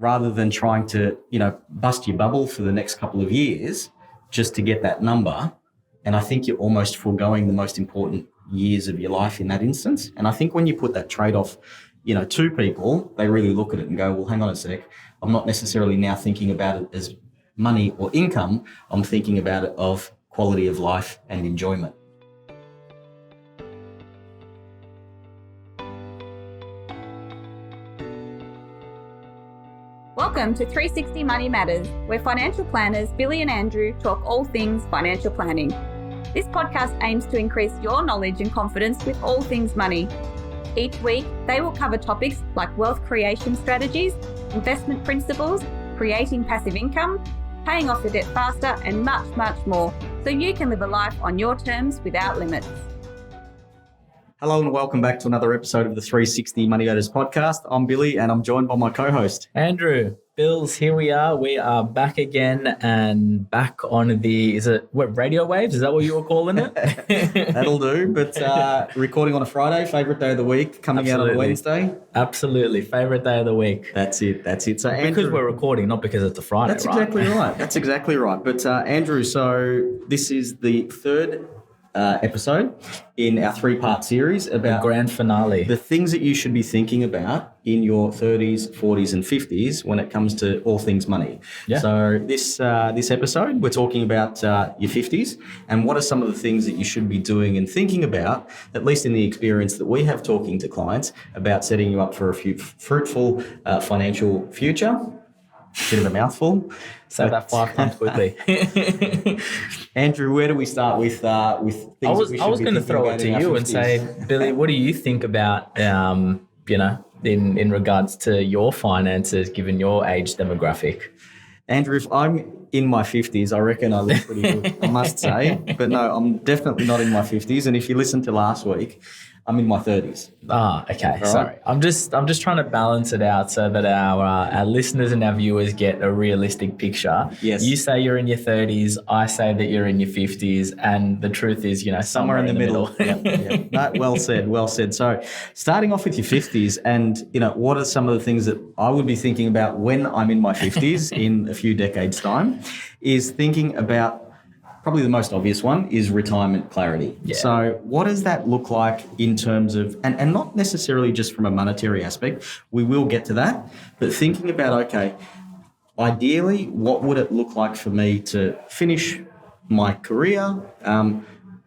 rather than trying to, bust your bubble for the next couple of years just to get that number. And I think you're almost foregoing the most important years of your life in that instance. And I think when you put that trade-off, to people, they really look at it and go, well, hang on a sec. I'm not necessarily now thinking about it as money or income. I'm thinking about it of quality of life and enjoyment. Welcome to 360 Money Matters, where financial planners Billy and Andrew talk all things financial planning. This podcast aims to increase your knowledge and confidence with all things money. Each week, they will cover topics like wealth creation strategies, investment principles, creating passive income, paying off your debt faster, and much, much more, so you can live a life on your terms without limits. Hello and welcome back to another episode of the 360 Money Matters podcast. I'm Billy and I'm joined by my co-host, Andrew. Bills, here we are. We are back again and back on the, radio waves? Is that what you were calling it? That'll do. But recording on a Friday, favourite day of the week, coming out on a Wednesday. Absolutely. Favourite day of the week. That's it. So Andrew, because we're recording, not because it's a Friday, That's exactly right. That's exactly right. But Andrew, so this is the third episode in our three-part series about the grand finale, the things that you should be thinking about in your 30s, 40s and 50s when it comes to all things money. Yeah. So this episode, we're talking about your 50s and what are some of the things that you should be doing and thinking about, at least in the experience that we have talking to clients about setting you up for a fruitful financial future. Bit of a mouthful. Say that 5 times quickly. Andrew, where do we start with things I was going to throw it to you and say, Billy, what do you think about, in regards to your finances, given your age demographic? Andrew, if I'm in my 50s, I reckon I look pretty good, I must say. But no, I'm definitely not in my 50s. And if you listen to last week, I'm in my 30s. Okay. Right? Sorry. I'm just trying to balance it out so that our listeners and our viewers get a realistic picture. Yes. You say you're in your 30s. I say that you're in your 50s. And the truth is, somewhere in the middle. Yeah. No, well said. So starting off with your 50s and, what are some of the things that I would be thinking about when I'm in my 50s in a few decades' time is thinking about probably the most obvious one is retirement clarity. Yeah. So what does that look like in terms of, and not necessarily just from a monetary aspect, we will get to that, but thinking about, okay, ideally, what would it look like for me to finish my career?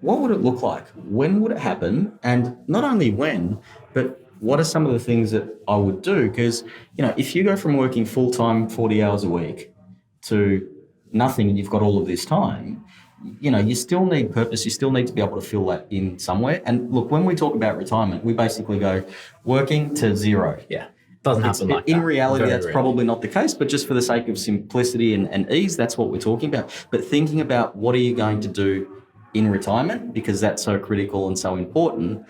What would it look like? When would it happen? And not only when, but what are some of the things that I would do? Because, if you go from working full-time 40 hours a week to nothing and you've got all of this time, you still need purpose. You still need to be able to fill that in somewhere. And look, when we talk about retirement, we basically go working to zero. Yeah. Doesn't happen like that. In reality, that's rare. probably not the case, but just for the sake of simplicity and ease, that's what we're talking about. But thinking about what are you going to do in retirement, because that's so critical and so important,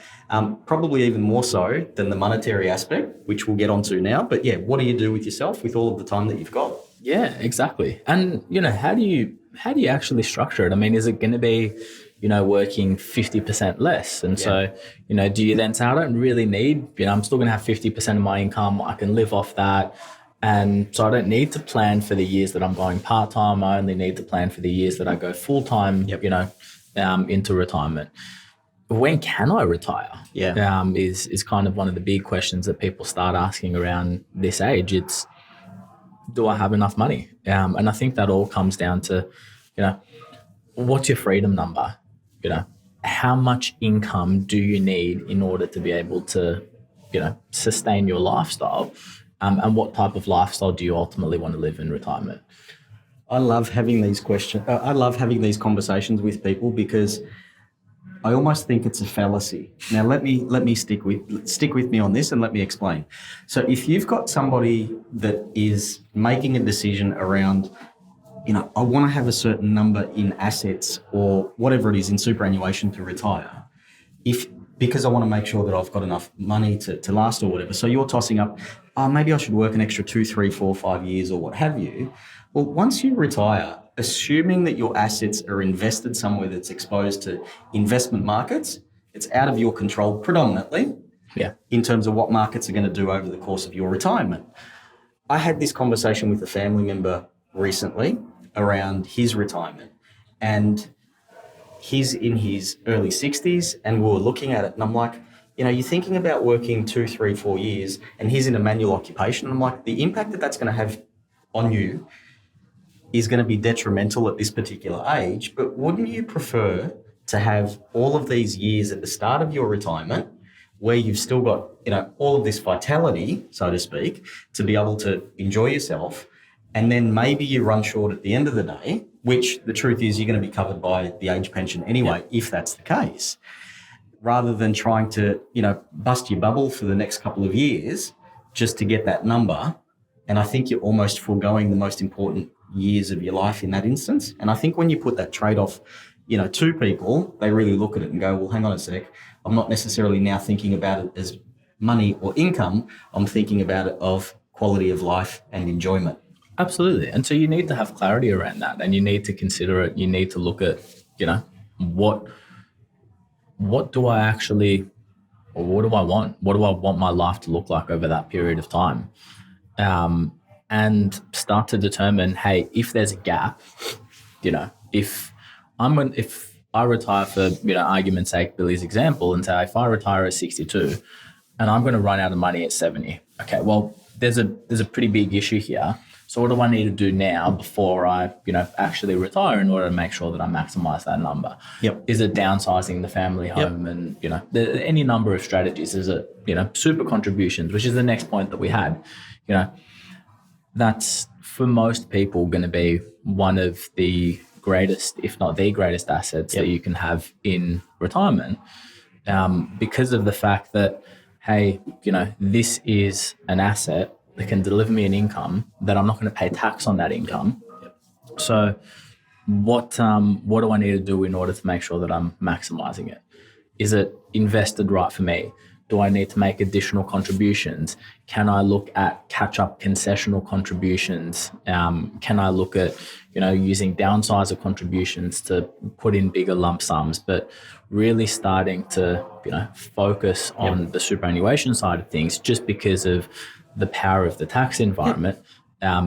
probably even more so than the monetary aspect, which we'll get onto now. But yeah, what do you do with yourself with all of the time that you've got? Yeah, exactly. And, how do you actually structure it? I mean, is it going to be, working 50% less? And so, do you then say, I don't really need, I'm still going to have 50% of my income. I can live off that. And so I don't need to plan for the years that I'm going part-time. I only need to plan for the years that I go full-time, into retirement. When can I retire? Yeah. Is kind of one of the big questions that people start asking around this age. It's, do I have enough money? And I think that all comes down to, what's your freedom number? How much income do you need in order to be able to, sustain your lifestyle? And what type of lifestyle do you ultimately want to live in retirement? I love having these questions. I love having these conversations with people because I almost think it's a fallacy. Now, let me stick with me on this and let me explain. So if you've got somebody that is making a decision around, I want to have a certain number in assets or whatever it is in superannuation to retire, because I want to make sure that I've got enough money to last or whatever. So you're tossing up, maybe I should work an extra 2, 3, 4, 5 years or what have you. Well, once you retire, assuming that your assets are invested somewhere that's exposed to investment markets, it's out of your control predominantly in terms of what markets are going to do over the course of your retirement. I had this conversation with a family member recently around his retirement, and he's in his early 60s, and we were looking at it, and I'm like, you're thinking about working 2, 3, 4 years, and he's in a manual occupation. I'm like, the impact that that's going to have on you is going to be detrimental at this particular age, but wouldn't you prefer to have all of these years at the start of your retirement where you've still got, all of this vitality, so to speak, to be able to enjoy yourself, and then maybe you run short at the end of the day, which the truth is you're going to be covered by the age pension anyway, if that's the case, rather than trying to, bust your bubble for the next couple of years just to get that number. And I think you're almost foregoing the most important years of your life in that instance. And I think when you put that trade-off, to people, they really look at it and go, well, hang on a sec, I'm not necessarily now thinking about it as money or income. I'm thinking about it of quality of life and enjoyment. Absolutely. And so you need to have clarity around that, and you need to consider it. You need to look at, what do I actually, or what do I want? What do I want my life to look like over that period of time? And start to determine, hey, if there's a gap, if I retire, for argument's sake, Billy's example, and say if I retire at 62 and I'm going to run out of money at 70, okay, well, there's a pretty big issue here. So what do I need to do now before I, actually retire in order to make sure that I maximize that number? Yep. Is it downsizing the family home? Yep. And, any number of strategies. Is it, super contributions, which is the next point that we had. That's for most people going to be one of the greatest, if not the greatest assets that you can have in retirement, because of the fact that, hey, this is an asset that can deliver me an income that I'm not going to pay tax on that income. So what do I need to do in order to make sure that I'm maximizing it? Is it invested right for me? Do I need to make additional contributions? Can I look at catch-up concessional contributions? Can I look at, using downsizer contributions to put in bigger lump sums, but really starting to, focus on the superannuation side of things, just because of the power of the tax environment,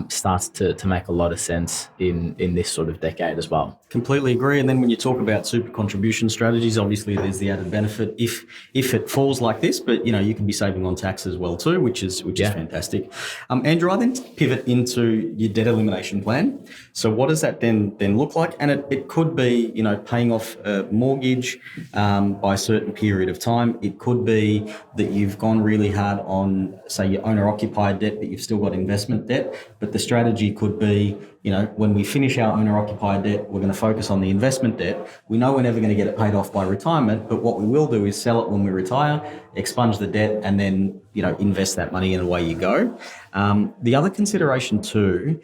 starts to make a lot of sense in this sort of decade as well. Completely agree. And then when you talk about super contribution strategies, obviously there's the added benefit if it falls like this, but you can be saving on tax as well too, which is fantastic. Andrew, I then pivot into your debt elimination plan. So what does that then look like? And it could be, paying off a mortgage by a certain period of time. It could be that you've gone really hard on, say, your owner-occupied debt, but you've still got investment debt. But the strategy could be, when we finish our owner-occupied debt, we're going to focus on the investment debt. We know we're never going to get it paid off by retirement, but what we will do is sell it when we retire, expunge the debt, and then, invest that money and away you go. The other consideration too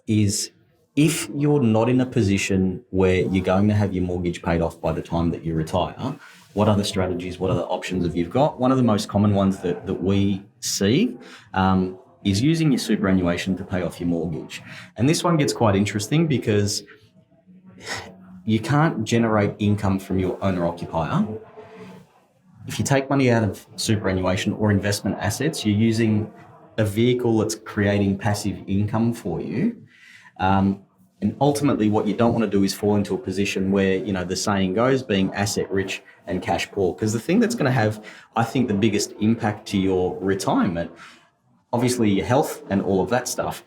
is if you're not in a position where you're going to have your mortgage paid off by the time that you retire, what other strategies, what other options have you got? One of the most common ones that we see is using your superannuation to pay off your mortgage. And this one gets quite interesting because you can't generate income from your owner-occupier. If you take money out of superannuation or investment assets, you're using a vehicle that's creating passive income for you. And ultimately what you don't want to do is fall into a position where, the saying goes, being asset rich and cash poor. Because the thing that's going to have, I think, the biggest impact to your retirement, obviously your health and all of that stuff,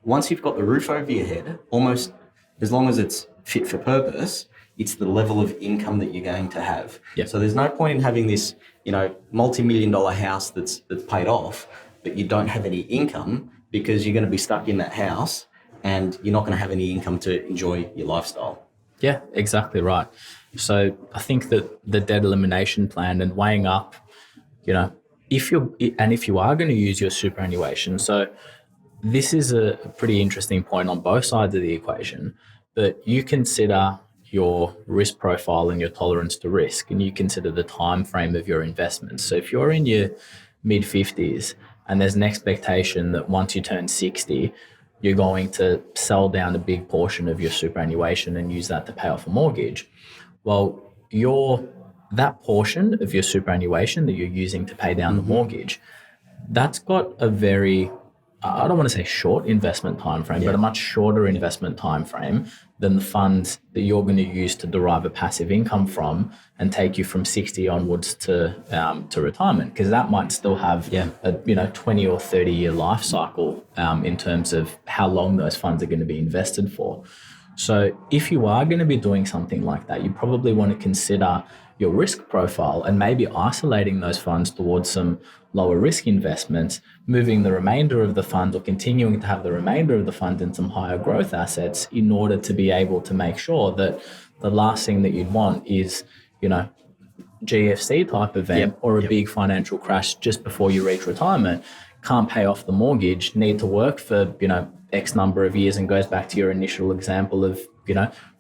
once you've got the roof over your head, almost as long as it's fit for purpose, it's the level of income that you're going to have. Yep. So there's no point in having this, multi-million-dollar house that's paid off, but you don't have any income because you're going to be stuck in that house and you're not going to have any income to enjoy your lifestyle. Yeah, exactly right. So I think that the debt elimination plan and weighing up, if you are going to use your superannuation, so this is a pretty interesting point on both sides of the equation, but you consider your risk profile and your tolerance to risk, and you consider the time frame of your investments. So if you're in your mid-50s and there's an expectation that once you turn 60, you're going to sell down a big portion of your superannuation and use that to pay off a mortgage, well, that portion of your superannuation that you're using to pay down the mortgage, that's got a very I don't want to say short investment time frame, but a much shorter investment time frame than the funds that you're going to use to derive a passive income from and take you from 60 onwards to retirement, because that might still have a 20 or 30 year life cycle in terms of how long those funds are going to be invested for. So if you are going to be doing something like that, you probably want to consider your risk profile and maybe isolating those funds towards some lower risk investments, moving the remainder of the funds or continuing to have the remainder of the funds in some higher growth assets in order to be able to make sure that the last thing that you'd want is, GFC type event or a big financial crash just before you reach retirement. Can't pay off the mortgage, need to work for, X number of years, and goes back to your initial example of,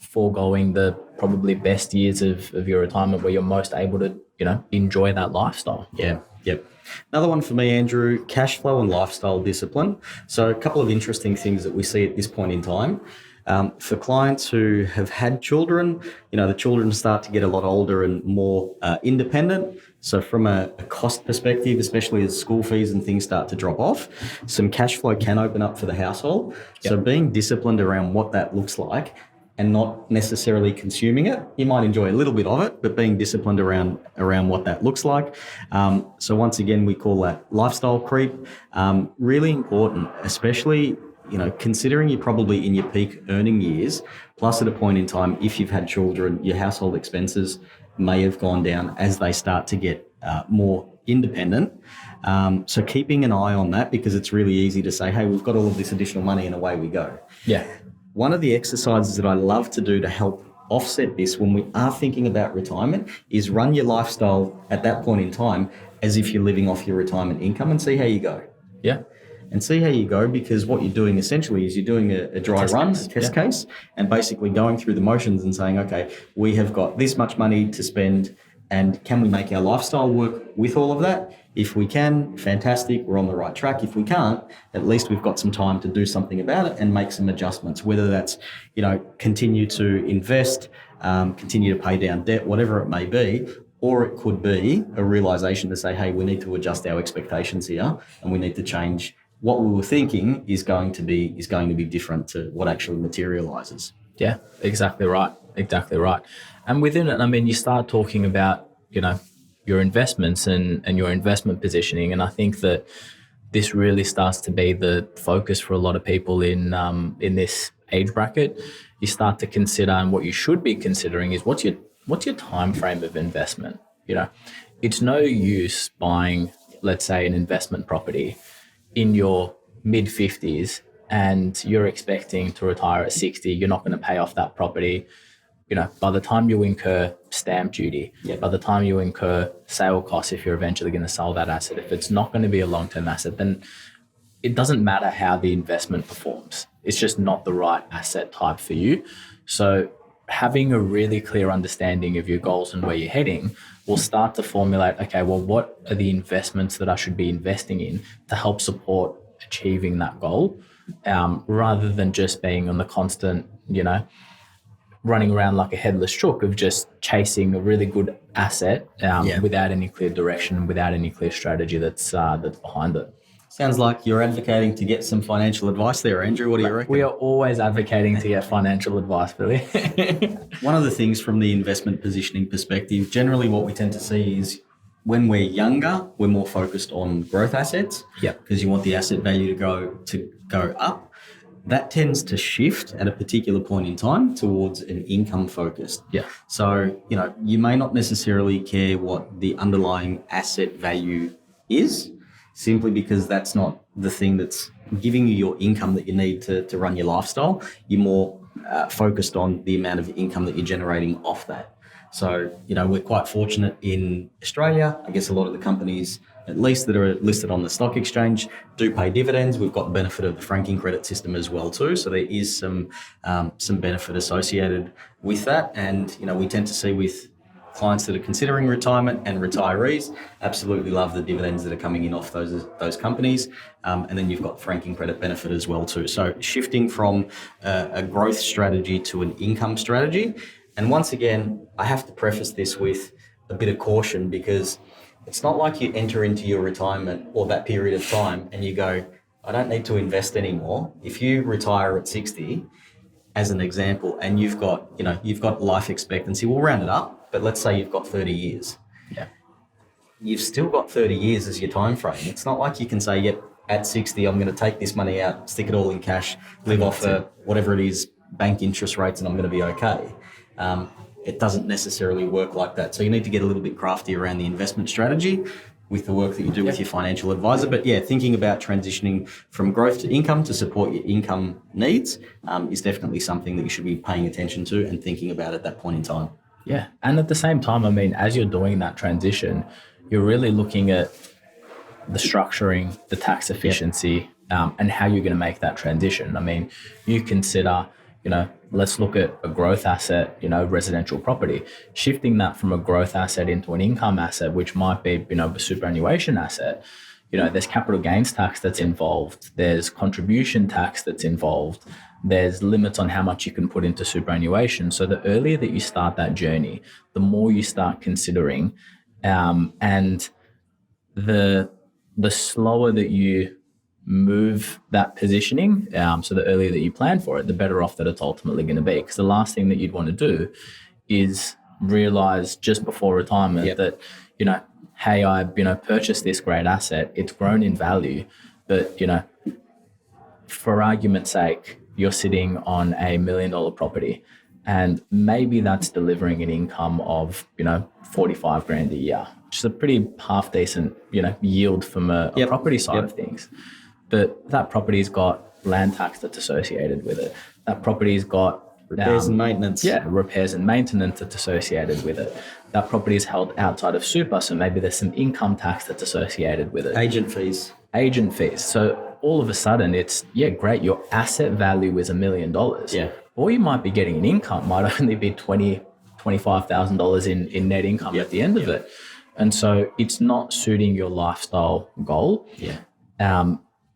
foregoing the probably best years of your retirement where you're most able to, enjoy that lifestyle. Yeah. Yep. Another one for me, Andrew, cash flow and lifestyle discipline. So a couple of interesting things that we see at this point in time. For clients who have had children, the children start to get a lot older and more independent. So from a cost perspective, especially as school fees and things start to drop off, some cash flow can open up for the household. Yep. So being disciplined around what that looks like and not necessarily consuming it. You might enjoy a little bit of it, but being disciplined around what that looks like. So once again, we call that lifestyle creep. Really important, especially considering you're probably in your peak earning years, plus at a point in time, if you've had children, your household expenses may have gone down as they start to get more independent. So keeping an eye on that, because it's really easy to say, hey, we've got all of this additional money and away we go. Yeah. One of the exercises that I love to do to help offset this when we are thinking about retirement is run your lifestyle at that point in time as if you're living off your retirement income and see how you go. Yeah. And see how you go, because what you're doing essentially is you're doing a dry run, a test case, and basically going through the motions and saying, okay, we have got this much money to spend, and can we make our lifestyle work with all of that? If we can, fantastic, we're on the right track. If we can't, at least we've got some time to do something about it and make some adjustments, whether that's, continue to invest, continue to pay down debt, whatever it may be, or it could be a realization to say, hey, we need to adjust our expectations here and we need to change what we were thinking is going to be different to what actually materializes. Yeah, exactly right. And within it, you start talking about, your investments and your investment positioning. And I think that this really starts to be the focus for a lot of people in this age bracket. You start to consider, and what you should be considering is what's your time frame of investment. It's no use buying, let's say, an investment property in your mid 50s and you're expecting to retire at 60. You're not going to pay off that property. By the time you incur stamp duty, by the time you incur sale costs, if you're eventually going to sell that asset, if it's not going to be a long-term asset, then it doesn't matter how the investment performs. It's just not the right asset type for you. So having a really clear understanding of your goals and where you're heading will start to formulate, okay, well, what are the investments that I should be investing in to help support achieving that goal, rather than just being on the constant, running around like a headless chook of just chasing a really good asset without any clear direction, without any clear strategy that's behind it. Sounds like you're advocating to get some financial advice there, Andrew. What do you reckon? We are always advocating to get financial advice, Billy. One of the things from the investment positioning perspective, generally what we tend to see is when we're younger, we're more focused on growth assets because you want the asset value to go up. That tends to shift at a particular point in time towards an income focused. Yeah. So, you may not necessarily care what the underlying asset value is, simply because that's not the thing that's giving you your income that you need to run your lifestyle. You're more focused on the amount of income that you're generating off that. So, we're quite fortunate in Australia. I guess a lot of the companies, at least that are listed on the stock exchange, do pay dividends. We've got the benefit of the franking credit system as well too. So there is some benefit associated with that. And, we tend to see with clients that are considering retirement and retirees, absolutely love the dividends that are coming in off those companies. And then you've got franking credit benefit as well too. So shifting from a growth strategy to an income strategy. And once again, I have to preface this with a bit of caution, because it's not like you enter into your retirement or that period of time and you go, I don't need to invest anymore. If you retire at 60, as an example, and you've got life expectancy, we'll round it up, but let's say you've got 30 years. Yeah. You've still got 30 years as your time frame. It's not like you can say, yep, at 60, I'm going to take this money out, stick it all in cash, live off whatever it is, bank interest rates, and I'm going to be okay. It doesn't necessarily work like that. So you need to get a little bit crafty around the investment strategy with the work that you do with your financial advisor. But yeah, thinking about transitioning from growth to income to support your income needs is definitely something that you should be paying attention to and thinking about at that point in time. Yeah. And at the same time, I mean, as you're doing that transition, you're really looking at the structuring, the tax efficiency, and how you're going to make that transition. I mean, you consider, let's look at a growth asset, residential property, shifting that from a growth asset into an income asset, which might be, a superannuation asset. There's capital gains tax that's involved. There's contribution tax that's involved. There's limits on how much you can put into superannuation. So the earlier that you start that journey, the more you start considering, and the slower that you move that positioning, so the earlier that you plan for it, the better off that it's ultimately going to be. Because the last thing that you'd want to do is realize just before retirement that, hey, I, purchased this great asset, it's grown in value, but, for argument's sake, you're sitting on $1 million property and maybe that's delivering an income of, 45 grand a year, which is a pretty half decent, yield from a property side of things. But that property's got land tax that's associated with it. That property's got repairs and maintenance. Yeah, repairs and maintenance that's associated with it. That property is held outside of super, so maybe there's some income tax that's associated with it. Agent fees. So all of a sudden it's, great, your asset value is $1 million. Yeah. Or you might be getting an income, might only be $25,000 in net income at the end of it. And so it's not suiting your lifestyle goal. Yeah.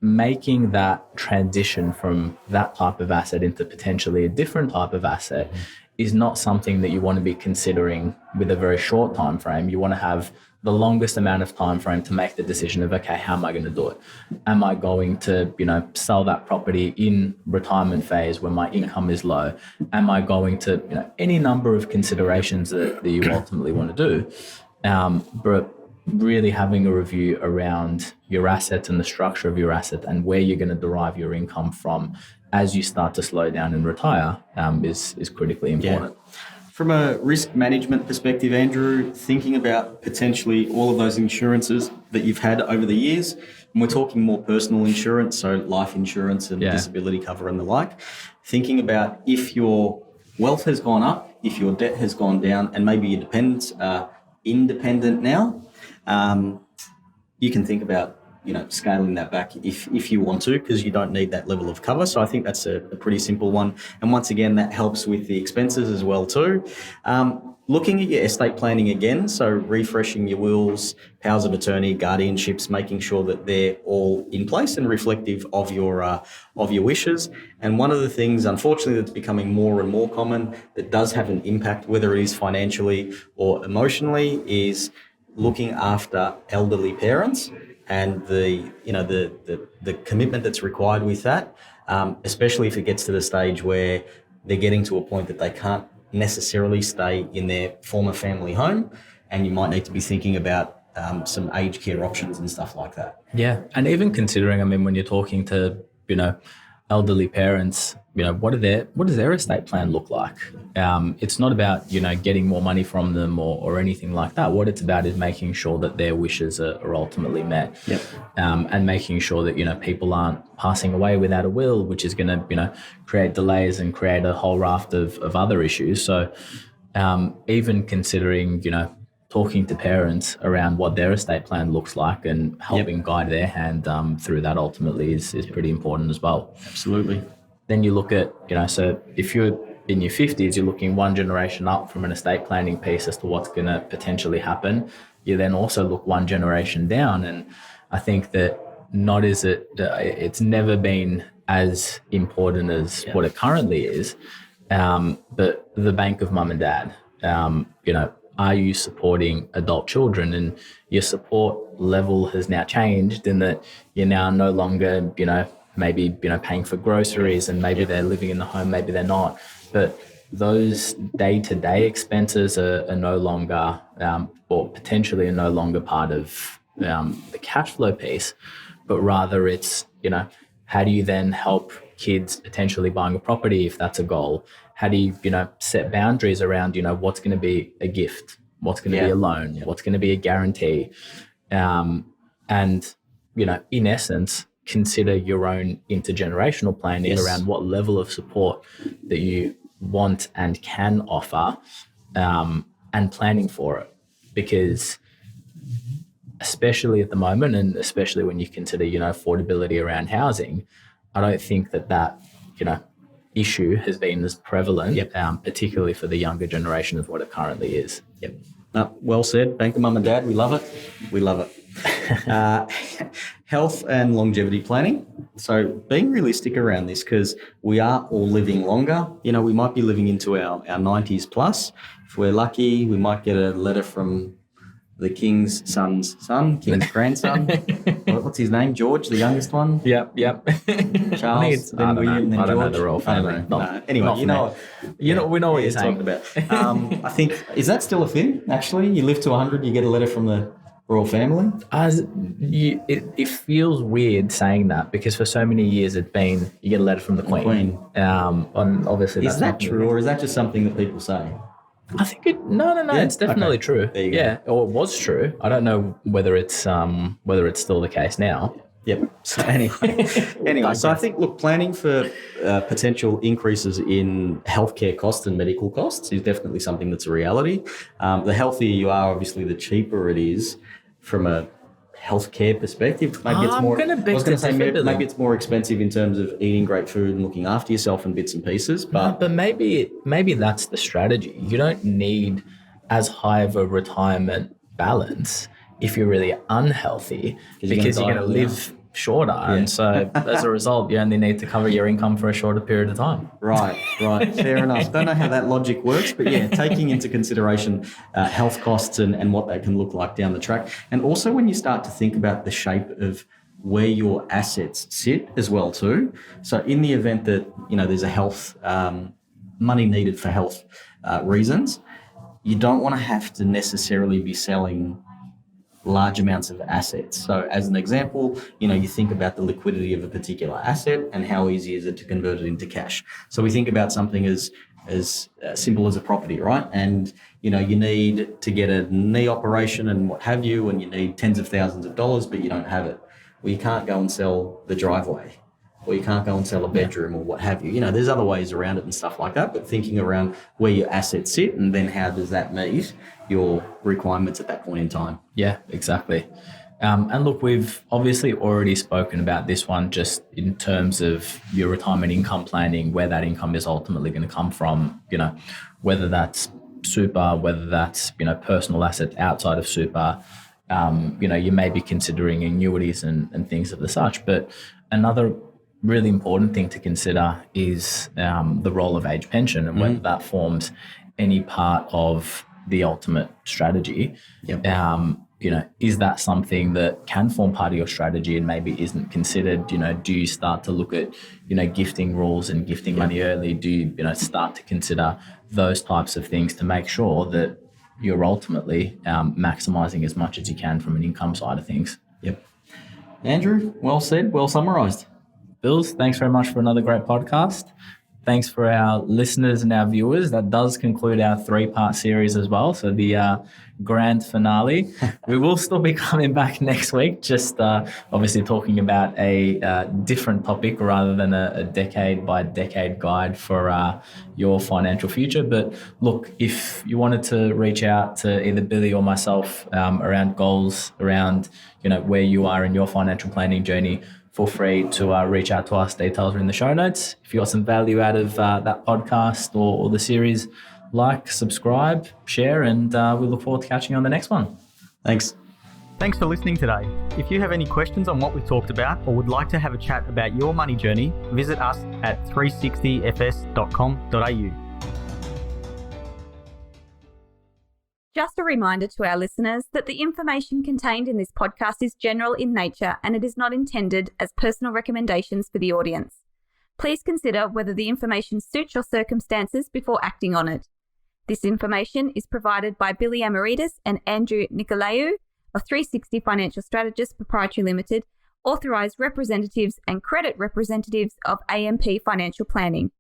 Making that transition from that type of asset into potentially a different type of asset is not something that you want to be considering with a very short time frame. You want to have the longest amount of time frame to make the decision of, okay, how am I going to do it? Am I going to, sell that property in retirement phase when my income is low? Am I going to, any number of considerations that you ultimately want to do. But really having a review around your assets and the structure of your asset and where you're going to derive your income from as you start to slow down and retire is critically important. Yeah. From a risk management perspective, Andrew, thinking about potentially all of those insurances that you've had over the years, and we're talking more personal insurance, so life insurance and disability cover and the like, thinking about if your wealth has gone up, if your debt has gone down, and maybe your dependents are independent now, you can think about scaling that back if you want to, because you don't need that level of cover. So I think that's a pretty simple one. And once again, that helps with the expenses as well too. Looking at your estate planning again, so refreshing your wills, powers of attorney, guardianships, making sure that they're all in place and reflective of your wishes. And one of the things, unfortunately, that's becoming more and more common that does have an impact, whether it is financially or emotionally, is looking after elderly parents and the commitment that's required with that, especially if it gets to the stage where they're getting to a point that they can't necessarily stay in their former family home, and you might need to be thinking about some aged care options and stuff like that. Yeah, and even considering, when you're talking to, elderly parents, what does their estate plan look like? It's not about, getting more money from them or anything like that. What it's about is making sure that their wishes are ultimately met. Yep. And making sure that, people aren't passing away without a will, which is going to, create delays and create a whole raft of other issues. So even considering, talking to parents around what their estate plan looks like and helping guide their hand through that ultimately is pretty important as well. Absolutely. Then you look at, so if you're in your 50s, you're looking one generation up from an estate planning piece as to what's going to potentially happen. You then also look one generation down. And I think that it's never been as important as what it currently is. But the bank of mum and dad, are you supporting adult children? And your support level has now changed in that you're now no longer, maybe, paying for groceries, and maybe they're living in the home, maybe they're not. But those day-to-day expenses are no longer, or potentially are no longer part of the cash flow piece, but rather it's, how do you then help kids potentially buying a property if that's a goal? How do you, set boundaries around, what's going to be a gift, what's going to be a loan, what's going to be a guarantee, and, in essence, consider your own intergenerational planning around what level of support that you want and can offer, and planning for it. Because especially at the moment, and especially when you consider, affordability around housing, I don't think that issue has been as prevalent, particularly for the younger generation, as what it currently is. Yep. Well said. Thank you, Mum and Dad. We love it. We love it. Health and longevity planning. So being realistic around this, because we are all living longer. We might be living into our 90s plus. If we're lucky, we might get a letter from the king's son's son, king's grandson. What's his name? George, the youngest one? Yep. Charles, then William, then George. I don't know the royal family. Anyway, we know what you're saying. talking about. I think, is that still a thing, actually? You live to 100, you get a letter from the royal family? It feels weird saying that, because for so many years it's been, you get a letter from the Queen. Obviously, is that true, or is that just something that people say? I think no, it's definitely true. There you go. Or it was true. I don't know whether it's still the case now. Yep. So anyway, so I think, look, planning for potential increases in healthcare costs and medical costs is definitely something that's a reality. The healthier you are, obviously, the cheaper it is from a healthcare perspective. Maybe it's more. Maybe it's more expensive in terms of eating great food and looking after yourself and bits and pieces. But maybe that's the strategy. You don't need as high of a retirement balance if you're really unhealthy, because you're going to live shorter, and so as a result, you only need to cover your income for a shorter period of time. Right. Fair enough. Don't know how that logic works, but taking into consideration health costs and what they can look like down the track, and also when you start to think about the shape of where your assets sit as well too. So in the event that there's a health money needed for health reasons, you don't want to have to necessarily be selling large amounts of assets. So as an example, you think about the liquidity of a particular asset and how easy is it to convert it into cash. So we think about something as simple as a property, right? And you need to get a knee operation and what have you, and you need tens of thousands of dollars, but you don't have it. Well, you can't go and sell the driveway, or you can't go and sell a bedroom or what have you. There's other ways around it and stuff like that, but thinking around where your assets sit and then how does that meet your requirements at that point in time. Yeah, exactly. And look, we've obviously already spoken about this one just in terms of your retirement income planning, where that income is ultimately going to come from, whether that's super, whether that's, personal assets outside of super. You may be considering annuities and things of the such, but another really important thing to consider is the role of age pension and whether that forms any part of the ultimate strategy. Is that something that can form part of your strategy and maybe isn't considered? Do you start to look at, gifting rules and gifting money early? Do you, start to consider those types of things to make sure that you're ultimately maximising as much as you can from an income side of things? Yep. Andrew, well said, well summarised. Bills, thanks very much for another great podcast. Thanks for our listeners and our viewers. That does conclude our 3-part series as well. So the grand finale. We will still be coming back next week, just obviously talking about a different topic rather than a decade by decade guide for your financial future. But look, if you wanted to reach out to either Billy or myself around goals, around where you are in your financial planning journey, feel free to reach out to us. Details are in the show notes. If you got some value out of that podcast or the series, like, subscribe, share, and we look forward to catching you on the next one. Thanks. Thanks for listening today. If you have any questions on what we talked about or would like to have a chat about your money journey, visit us at 360fs.com.au. Just a reminder to our listeners that the information contained in this podcast is general in nature and it is not intended as personal recommendations for the audience. Please consider whether the information suits your circumstances before acting on it. This information is provided by Billy Amaritis and Andrew Nicolaou of 360 Financial Strategists Proprietary Limited, authorised representatives and credit representatives of AMP Financial Planning.